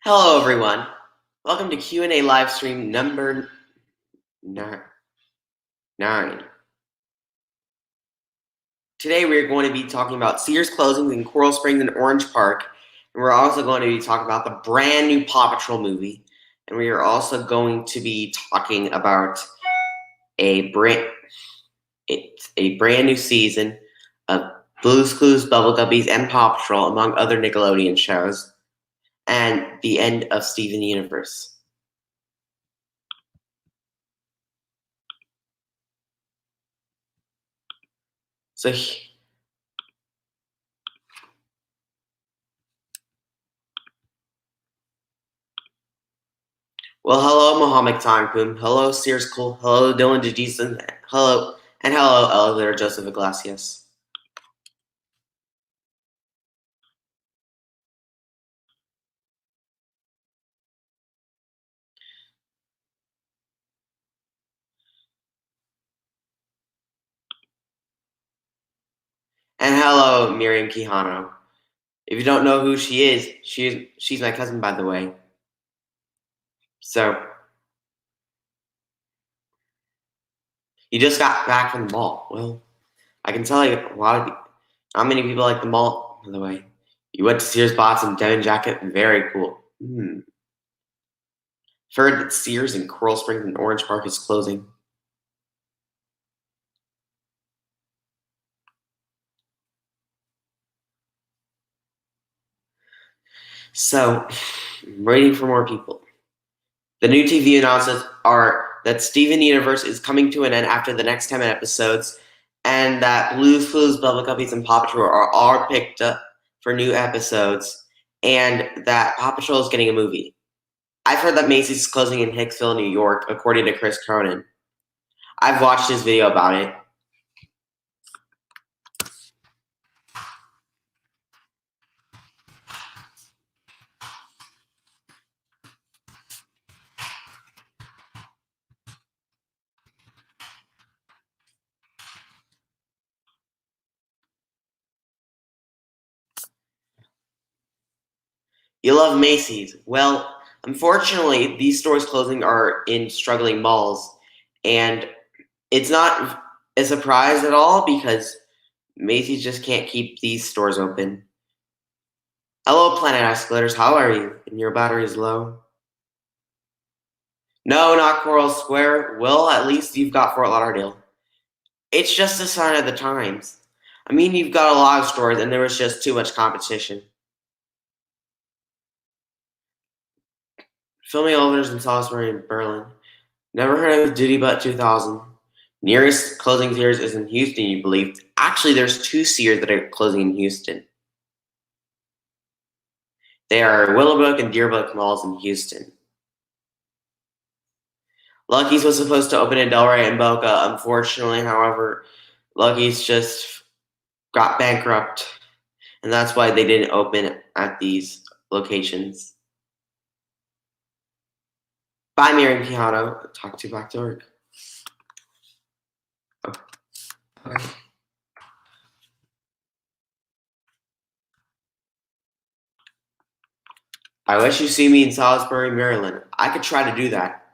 Hello, everyone. Welcome to Q&A live stream number 9. Today we're going to be talking about Sears closings in Coral Springs and Orange Park, and we're also going to be talking about the brand new Paw Patrol movie, and we are also going to be talking about a brand new season of Blue's Clues, Bubble Guppies, and Paw Patrol, among other Nickelodeon shows, and the end of Steven Universe. So, well, hello, Mohammed Tankum. Hello, Sears Cool. Hello, Dylan DeJeson. Hello, and hello, Elevator Joseph Iglesias. And hello, Miriam Quijano. If you don't know who she is, she's my cousin, by the way. So, you just got back from the mall. Well, I can tell you not many people like the mall, by the way. You went to Sears, bought some denim jacket, very cool. Heard that Sears in Coral Springs and Orange Park is closing. So, I'm waiting for more people. The new TV announcements are that Steven Universe is coming to an end after the next 10 episodes, and that Blue's Clues, Bubble Guppies, and Paw Patrol are all picked up for new episodes, and that Paw Patrol is getting a movie. I've heard that Macy's is closing in Hicksville, New York, according to Chris Cronin. I've watched his video about it. You love Macy's. Well, unfortunately, these stores closing are in struggling malls, and it's not a surprise at all because Macy's just can't keep these stores open. Hello, Planet Escalators. How are you? And your battery is low? No, not Coral Square. Well, at least you've got Fort Lauderdale. It's just a sign of the times. I mean, you've got a lot of stores, and there was just too much competition. Filming elevators in Salisbury and Berlin. Never heard of Duty Butt 2000. Nearest closing Sears is in Houston, you believe. Actually, there's 2 Sears that are closing in Houston. They are Willowbrook and Deerbrook malls in Houston. Lucky's was supposed to open in Delray and Boca. Unfortunately, however, Lucky's just got bankrupt, and that's why they didn't open at these locations. Bye, Miriam Quijano. Talk to you back to work. Okay. I wish you see me in Salisbury, Maryland. I could try to do that.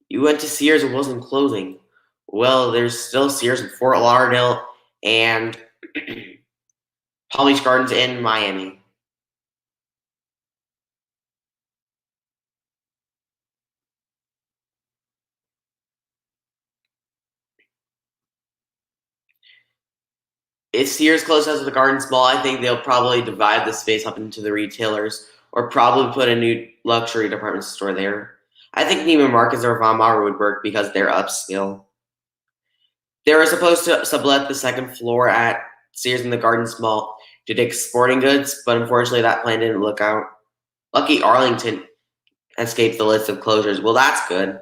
You went to Sears and wasn't closing. Well, there's still Sears in Fort Lauderdale and Palm Beach Gardens in Miami. If Sears closes the Gardens Mall, I think they'll probably divide the space up into the retailers or probably put a new luxury department store there. I think Neiman Marcus or Von Maur would work because they're upscale. They were supposed to sublet the second floor at Sears in the Gardens Mall to Dick's Sporting Goods, but unfortunately that plan didn't look out. Lucky Arlington escaped the list of closures. Well, that's good.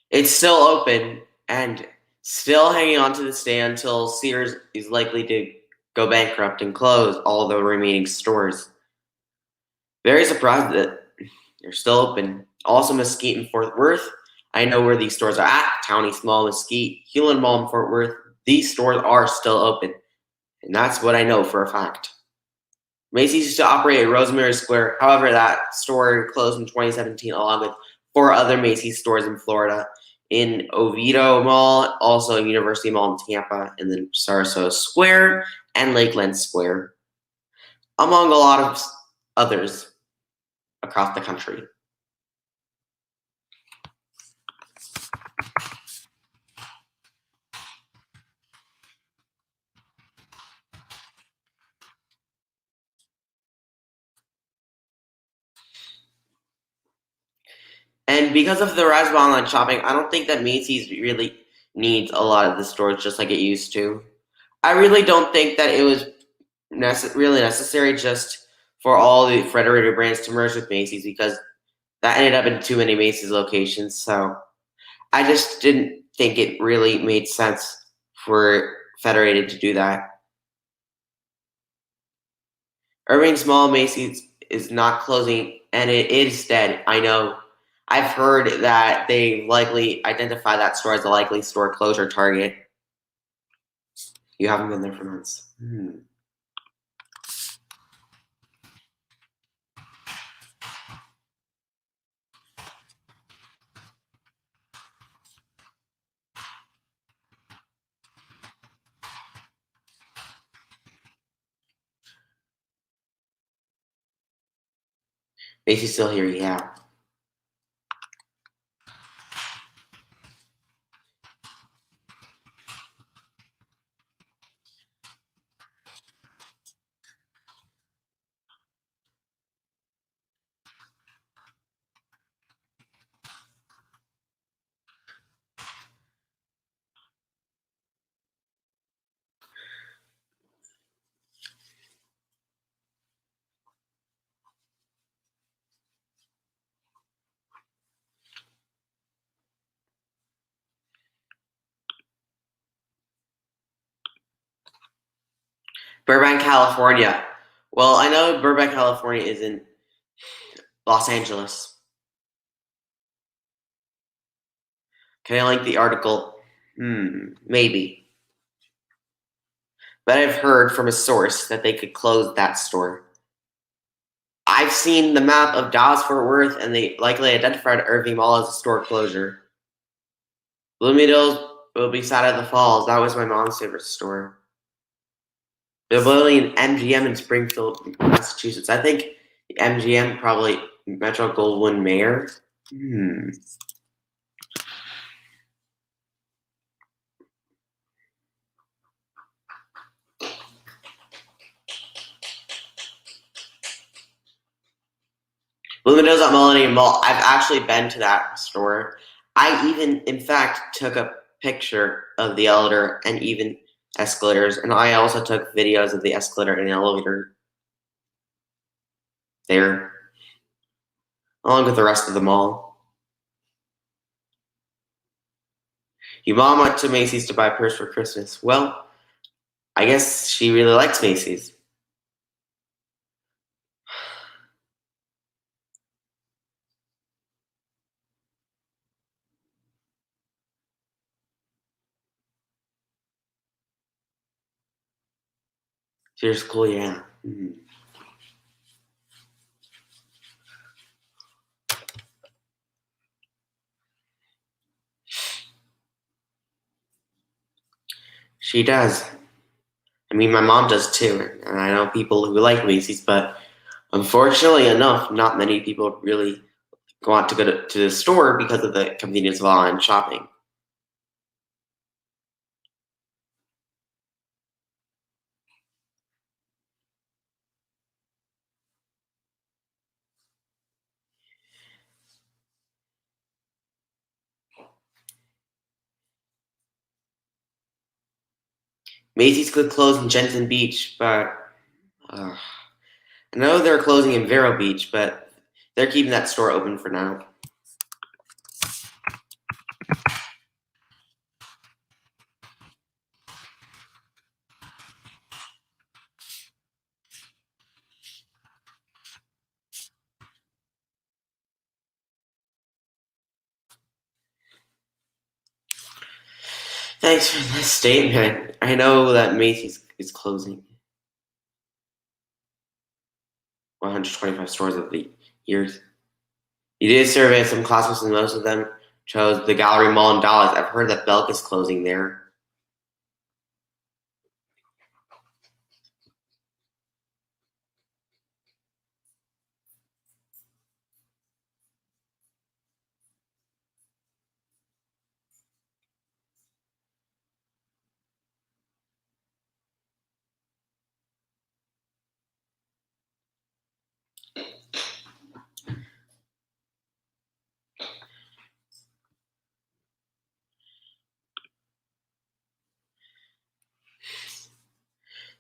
It's still open and still hanging on to the stay until Sears is likely to go bankrupt and close all the remaining stores. Very surprised that they're still open. Also, Mesquite and Fort Worth. I know where these stores are at. Townie Small, Mesquite, Hewlin Mall, and Fort Worth. These stores are still open, and that's what I know for a fact. Macy's used to operate at Rosemary Square. However, that store closed in 2017, along with four other Macy's stores in Florida, in Oviedo Mall, also University Mall in Tampa, and then Sarasota Square and Lakeland Square, among a lot of others across the country. And because of the rise of online shopping, I don't think that Macy's really needs a lot of the stores just like it used to. I really don't think that it was really necessary just for all the Federated brands to merge with Macy's because that ended up in too many Macy's locations. So I just didn't think it really made sense for Federated to do that. Irving's Mall Macy's is not closing, and it is dead. I know. I've heard that they likely identify that store as a likely store closure target. You haven't been there for months. Macy's still here, yeah. Burbank, California. Well, I know Burbank, California is in Los Angeles. Can I link the article? Maybe. But I've heard from a source that they could close that store. I've seen the map of Dallas Fort Worth, and they likely identified Irving Mall as a store closure. Bloomingdale's will be sad at the Falls. That was my mom's favorite store. They're building MGM in Springfield, Massachusetts. I think MGM probably Metro Goldwyn Mayer. Bloomingdale's at Millennium Mall. I've actually been to that store. I even, in fact, took a picture of the elevator and even escalators, and I also took videos of the escalator and elevator there, along with the rest of the mall. Your mom went to Macy's to buy a purse for Christmas. Well, I guess she really likes Macy's. She's cool, yeah. She does. I mean, my mom does too, and I know people who like Macy's, but unfortunately enough, not many people really want to go to the store because of the convenience of online shopping. Macy's could close in Jensen Beach, but I know they're closing in Vero Beach, but they're keeping that store open for now. Thanks for the statement. I know that Macy's is closing 125 stores over the years. You did a survey of some classmates, and most of them chose the Gallery Mall in Dallas. I've heard that Belk is closing there.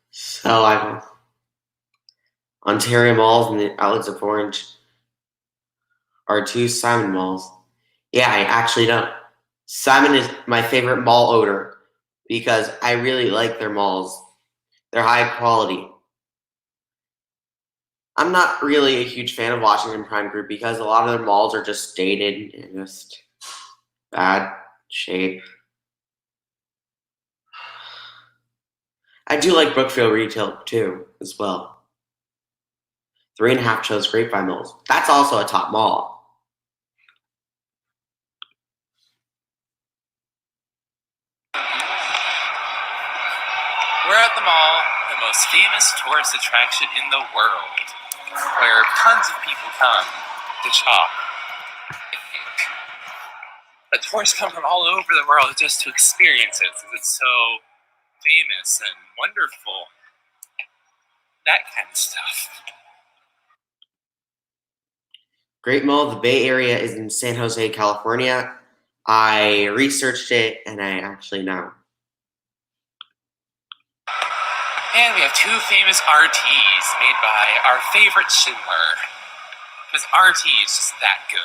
So I've Ontario malls and the outlets of Orange are two Simon malls. Yeah, I actually don't. Simon is my favorite mall odor because I really like their malls. They're high quality. I'm not really a huge fan of Washington Prime Group because a lot of their malls are just dated and just bad shape. I do like Brookfield Retail too, as well. 3.5 chose Grapevine Malls. That's also a top mall. We're at the mall, the most famous tourist attraction in the world, where tons of people come to shop. But tourists come from all over the world just to experience it, because it's so famous and wonderful. That kind of stuff. Great Mall of the Bay Area is in San Jose, California. I researched it and I actually know. And we have two famous RTs made by our favorite Schindler. Because RT is just that good.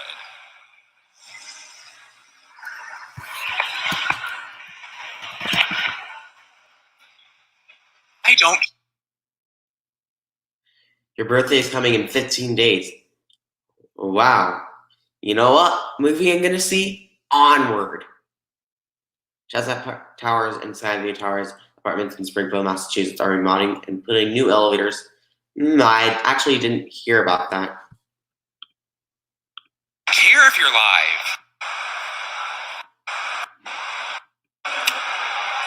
I don't. Your birthday is coming in 15 days. Wow. You know what movie I'm gonna see? Onward. Chestnut Towers and Skyview Towers apartments in Springfield, Massachusetts are remodeling and putting new elevators. I actually didn't hear about that. Care if you're live.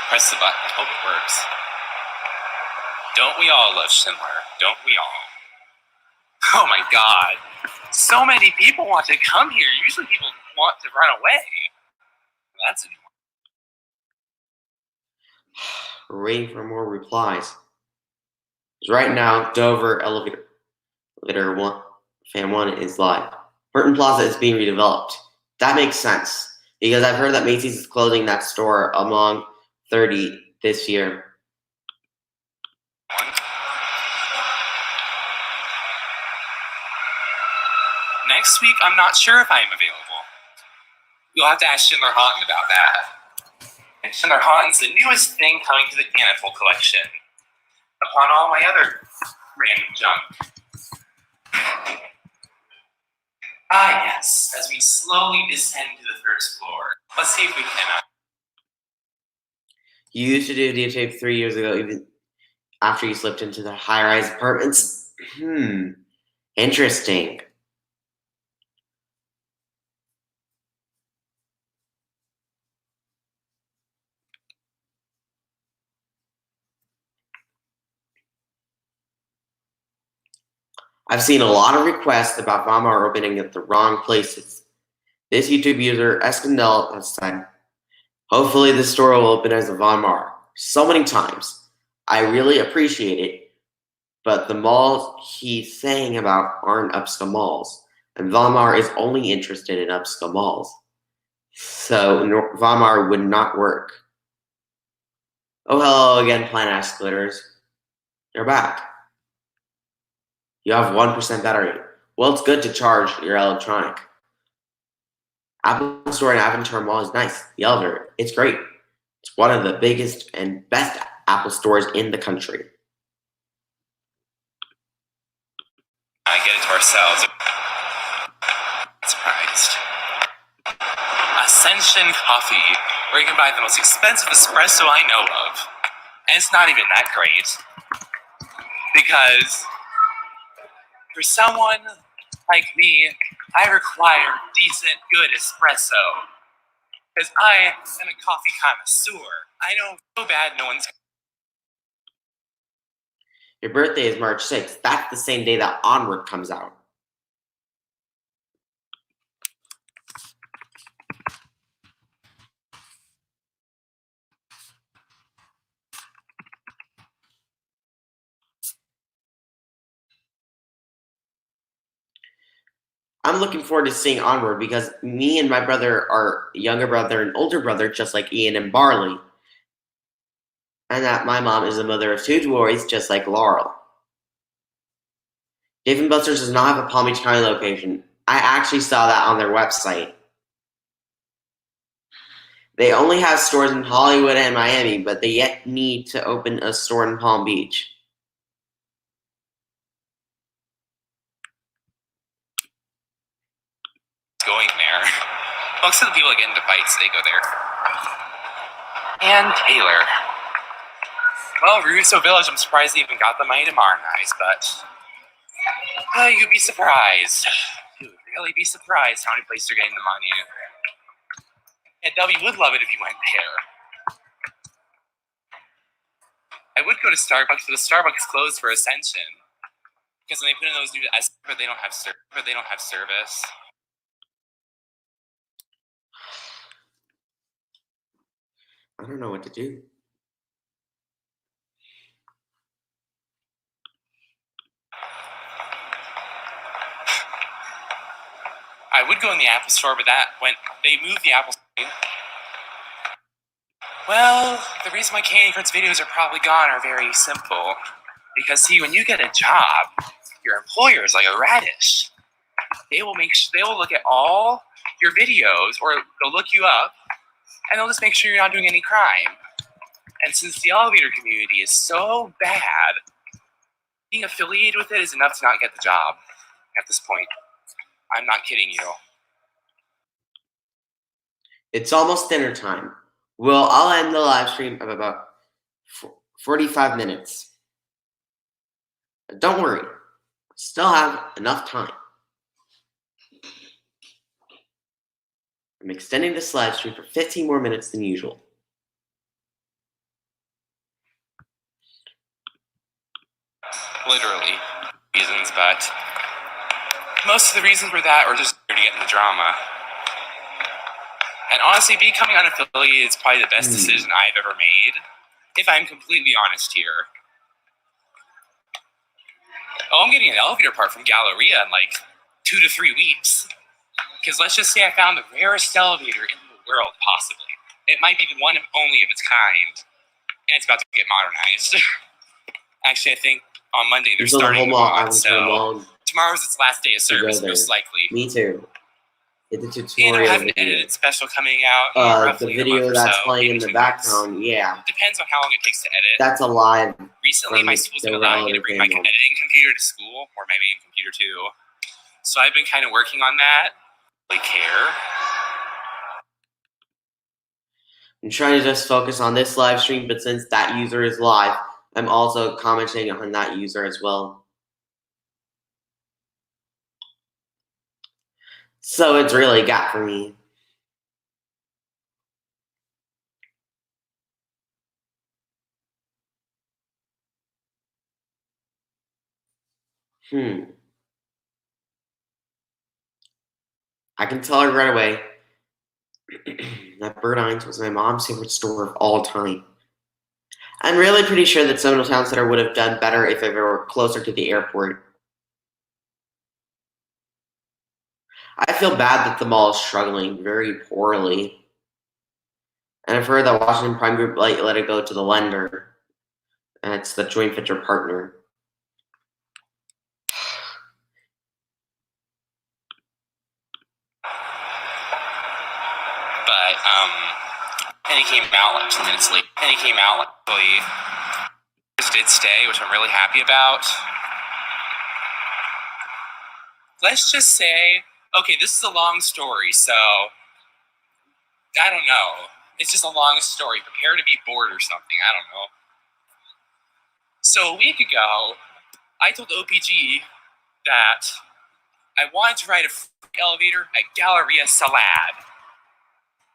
Press the button. Hope it works. Don't we all love Schindler? Don't we all? Oh my god. So many people want to come here. Usually people want to run away. That's a new one. We're waiting for more replies. Right now, Dover Elevator one, Fan 1 is live. Burton Plaza is being redeveloped. That makes sense, because I've heard that Macy's is closing that store among 30 this year. Next week, I'm not sure if I am available. You'll have to ask Schindler Houghton about that. And Schindler Houghton's the newest thing coming to the Manifold collection, upon all my other random junk. Ah, yes, as we slowly descend to the first floor. Let's see if we can. You used to do videotape 3 years ago, even after you slipped into the high-rise apartments. Interesting. I've seen a lot of requests about Walmart opening at the wrong places. This YouTube user, Eskandel, has said, hopefully the store will open as a Von Maur. So many times. I really appreciate it, but the malls he's saying about aren't upscale malls, and Von Maur is only interested in upscale malls. So Von Maur would not work. Oh, hello again, Planet Escalators. You're back. You have 1% battery. Well, it's good to charge your electronic. Apple Store in Aventura Mall is nice. The elevator, it's great. It's one of the biggest and best Apple stores in the country. I get it to ourselves. Surprised. A Ascension Coffee, where you can buy the most expensive espresso I know of. And it's not even that great. Because for someone like me, I require decent, good espresso. Because I am a coffee connoisseur. I know so bad no one's... Your birthday is March 6th. That's the same day that Onward comes out. I'm looking forward to seeing Onward because me and my brother are younger brother and older brother, just like Ian and Barley. And that my mom is the mother of two boys, just like Laurel. Dave & Buster's does not have a Palm Beach County location. I actually saw that on their website. They only have stores in Hollywood and Miami, but they yet need to open a store in Palm Beach. Going there. Most of the people that get into fights, they go there. And Taylor. Well, Russo Village, I'm surprised they even got the money to modernize, but you'd be surprised. You'd really be surprised how many places are getting the money. And W would love it if you went there. I would go to Starbucks, but the Starbucks closed for Ascension. Because when they put in those new but they don't have service. I don't know what to do. I would go in the Apple Store, but when they moved the Apple Store. Well, the reason why Candy Crush videos are probably gone are very simple. Because see, when you get a job, your employer is like a radish. They will look at all your videos, or they'll look you up, and they'll just make sure you're not doing any crime. And since the elevator community is so bad, being affiliated with it is enough to not get the job at this point. I'm not kidding you. It's almost dinner time. Well, I'll end the live stream of about 45 minutes. But don't worry, I still have enough time. I'm extending this live stream for 15 more minutes than usual. Literally reasons, but most of the reasons for that are just to get in the drama. And honestly, becoming unaffiliated is probably the best decision I've ever made, if I'm completely honest here. Oh, I'm getting an elevator part from Galleria in like 2 to 3 weeks. Because let's just say I found the rarest elevator in the world, possibly. It might be the one and only of its kind. And it's about to get modernized. Actually, I think on Monday they're starting the mod, so tomorrow's its last day of service, most likely. Me too. The And tutorial I have an video. edited special coming out. The video that's playing in the background, yeah. Depends on how long it takes to edit. That's a live. Recently, my school's been allowing me to bring my editing computer to school, or my main computer too. So I've been kind of working on that. Really care. I'm trying to just focus on this live stream, but since that user is live, I'm also commenting on that user as well. So it's really got for me. I can tell her right away that Bird Hines was my mom's favorite store of all time. I'm really pretty sure that Seminole Town Center would have done better if it were closer to the airport. I feel bad that the mall is struggling very poorly. And I've heard that Washington Prime Group let it go to the lender. And it's the joint venture partner. But, and he came out like 2 minutes late. And he came out like just did stay, which I'm really happy about. Let's just say, okay, this is a long story, so I don't know. It's just a long story. Prepare to be bored or something. I don't know. So a week ago, I told OPG that I wanted to ride a free elevator at Galleria Salad.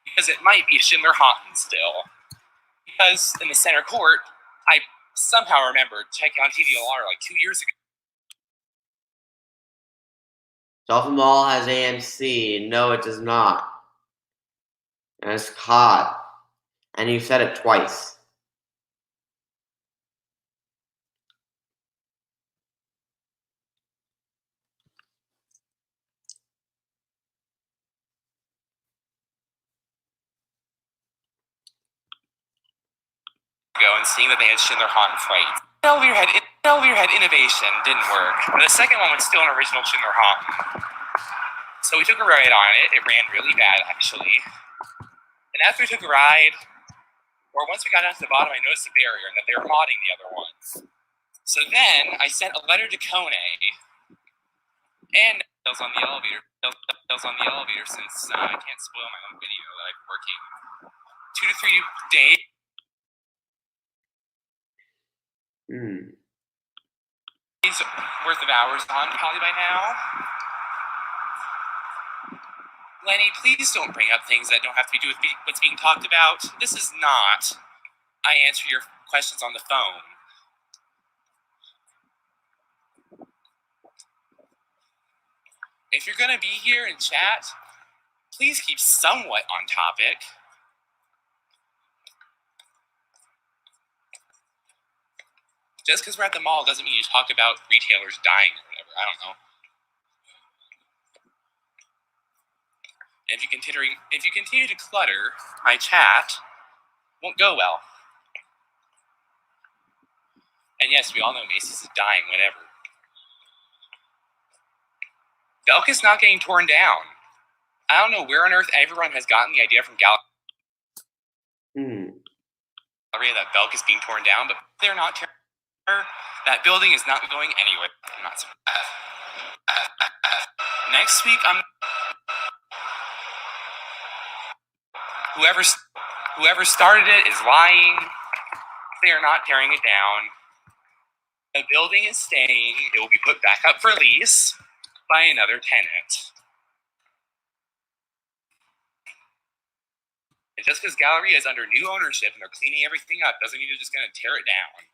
Because it might be Schindler Haunted still. Because in the center court, I somehow remembered checking on TVLR like 2 years ago. Dolphin Mall has AMC. No, it does not. And it's hot. And you said it twice. And seeing that they had Schindler Haunted Fright. Elevator had innovation, didn't work. But the second one was still an original Schindler Haunted. So we took a ride on it. It ran really bad, actually. And after we took a ride, or once we got down to the bottom, I noticed a barrier and that they were modding the other ones. So then I sent a letter to Kone and details on the elevator. Since I can't spoil my own video that I've been working 2 to 3 days. Worth of hours on probably by now. Lenny, please don't bring up things that don't have to do with what's being talked about. This is not I answer your questions on the phone. If you're going to be here and chat, please keep somewhat on topic. Just because we're at the mall doesn't mean you talk about retailers dying or whatever. I don't know. And if you continue to clutter, my chat won't go well. And yes, we all know Macy's is dying, whatever. Belk is not getting torn down. I don't know where on earth everyone has gotten the idea from Galleria that Belk is being torn down, but they're not tearing. That building is not going anywhere. I'm not surprised. Next week, whoever started it is lying. They are not tearing it down. The building is staying. It will be put back up for lease by another tenant. And just because Galleria is under new ownership and they're cleaning everything up doesn't mean they're just going to tear it down.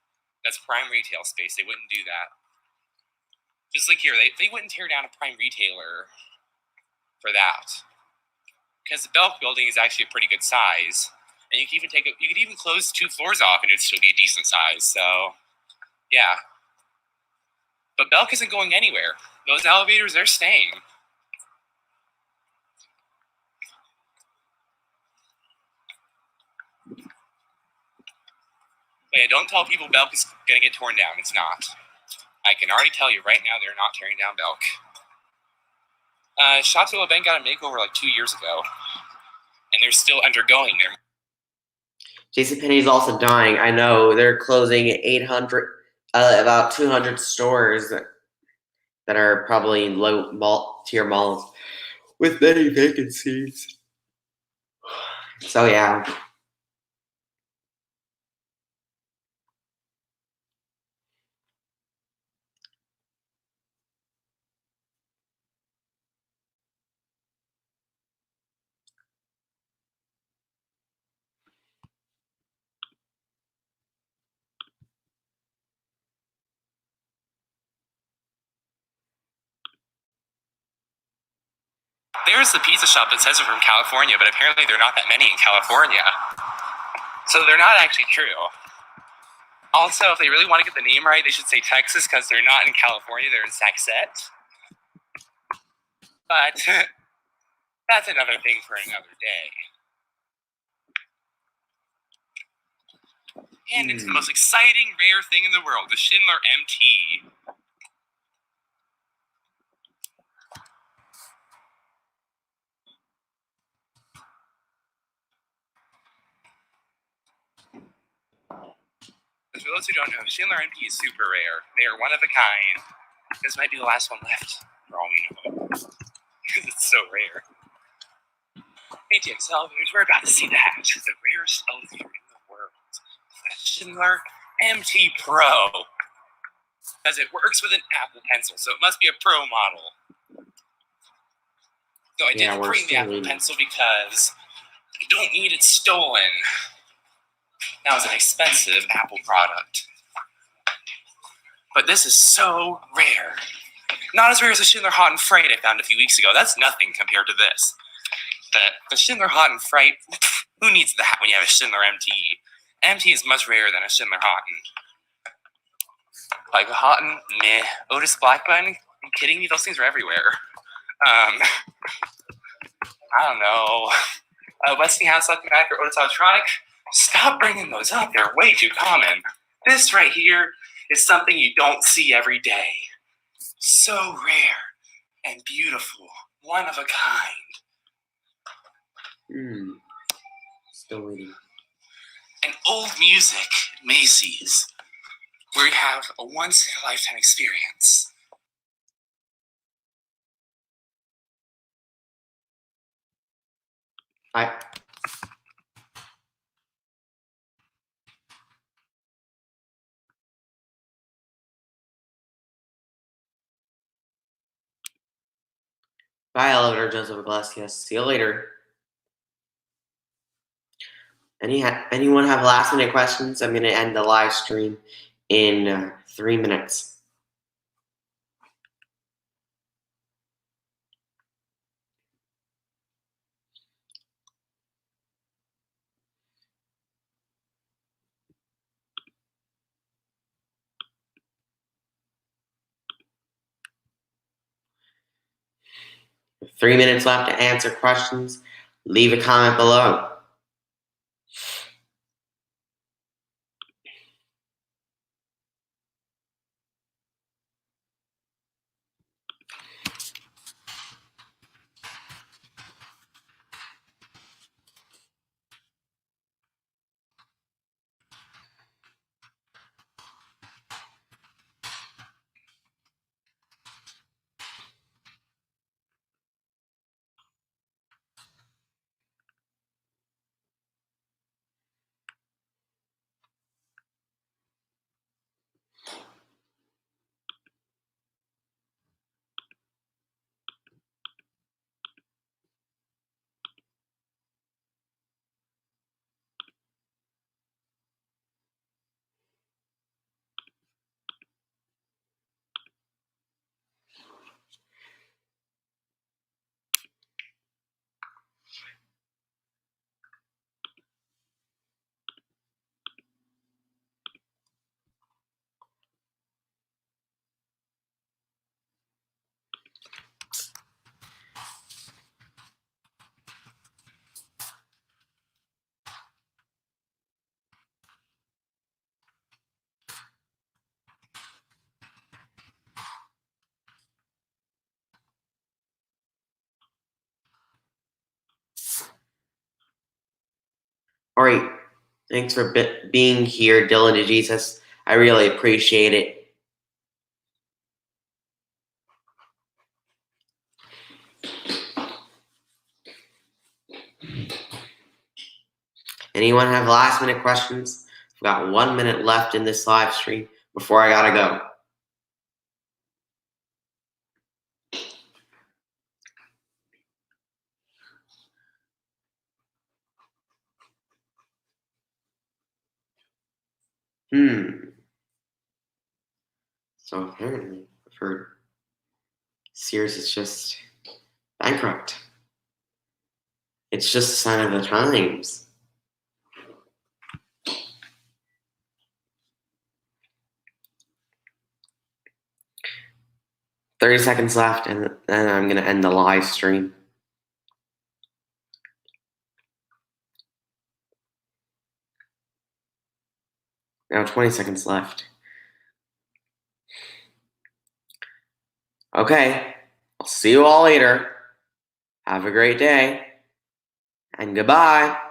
That's prime retail space. They wouldn't do that. Just like here, they wouldn't tear down a prime retailer for that. Because the Belk building is actually a pretty good size. And you could even close 2 floors off and it'd still be a decent size. So, yeah. But Belk isn't going anywhere. Those elevators, they're staying. But yeah, don't tell people Belk is going to get torn down. It's not. I can already tell you right now they're not tearing down Belk. Chateau LeBanc got a makeover like 2 years ago. And they're still undergoing their... JCPenney's also dying. I know. They're closing 800, about 200 stores that are probably low tier malls with many vacancies. So, yeah. There's the pizza shop that says they're from California, but apparently there are not that many in California. So they're not actually true. Also, if they really want to get the name right, they should say Texas because they're not in California, they're in Saxett. But that's another thing for another day. And it's the most exciting, rare thing in the world, the Schindler MT. For those who don't know, Schindler MT is super rare. They are one of a kind. This might be the last one left, for all we know. Because it's so rare. ATX elevators, we're about to see the rarest elevator in the world, the Schindler MT Pro. Because it works with an Apple Pencil, so it must be a Pro model. So I didn't bring the Apple Pencil because I don't need it stolen. That was an expensive Apple product. But this is so rare. Not as rare as the Schindler Hot and Fright I found a few weeks ago. That's nothing compared to this. The Schindler Hot and Fright, who needs that when you have a Schindler MT? MT is much rarer than a Schindler Houghton. Like a Houghton, meh. Otis Blackburn, are you kidding me? Those things are everywhere. I don't know. Westinghouse Electronic or Otis Electronic, stop bringing those up. They're way too common. This right here is something you don't see every day. So rare and beautiful. One of a kind. Still waiting. And old music at Macy's, where you have a once-in-a-lifetime experience. Bye, elevator, Joseph Iglesias. See you later. Anyone have last-minute questions? I'm going to end the live stream in 3 minutes. With 3 minutes left to answer questions. Leave a comment below. All right. Thanks for being here, Dylan DeJesus. I really appreciate it. Anyone have last-minute questions? We've got 1 minute left in this live stream before I gotta go. So apparently, I've heard Sears is just bankrupt. It's just a sign of the times. "30 seconds left, and then I'm going to end the live stream. Now 20 seconds left. Okay, I'll see you all later. Have a great day, and goodbye.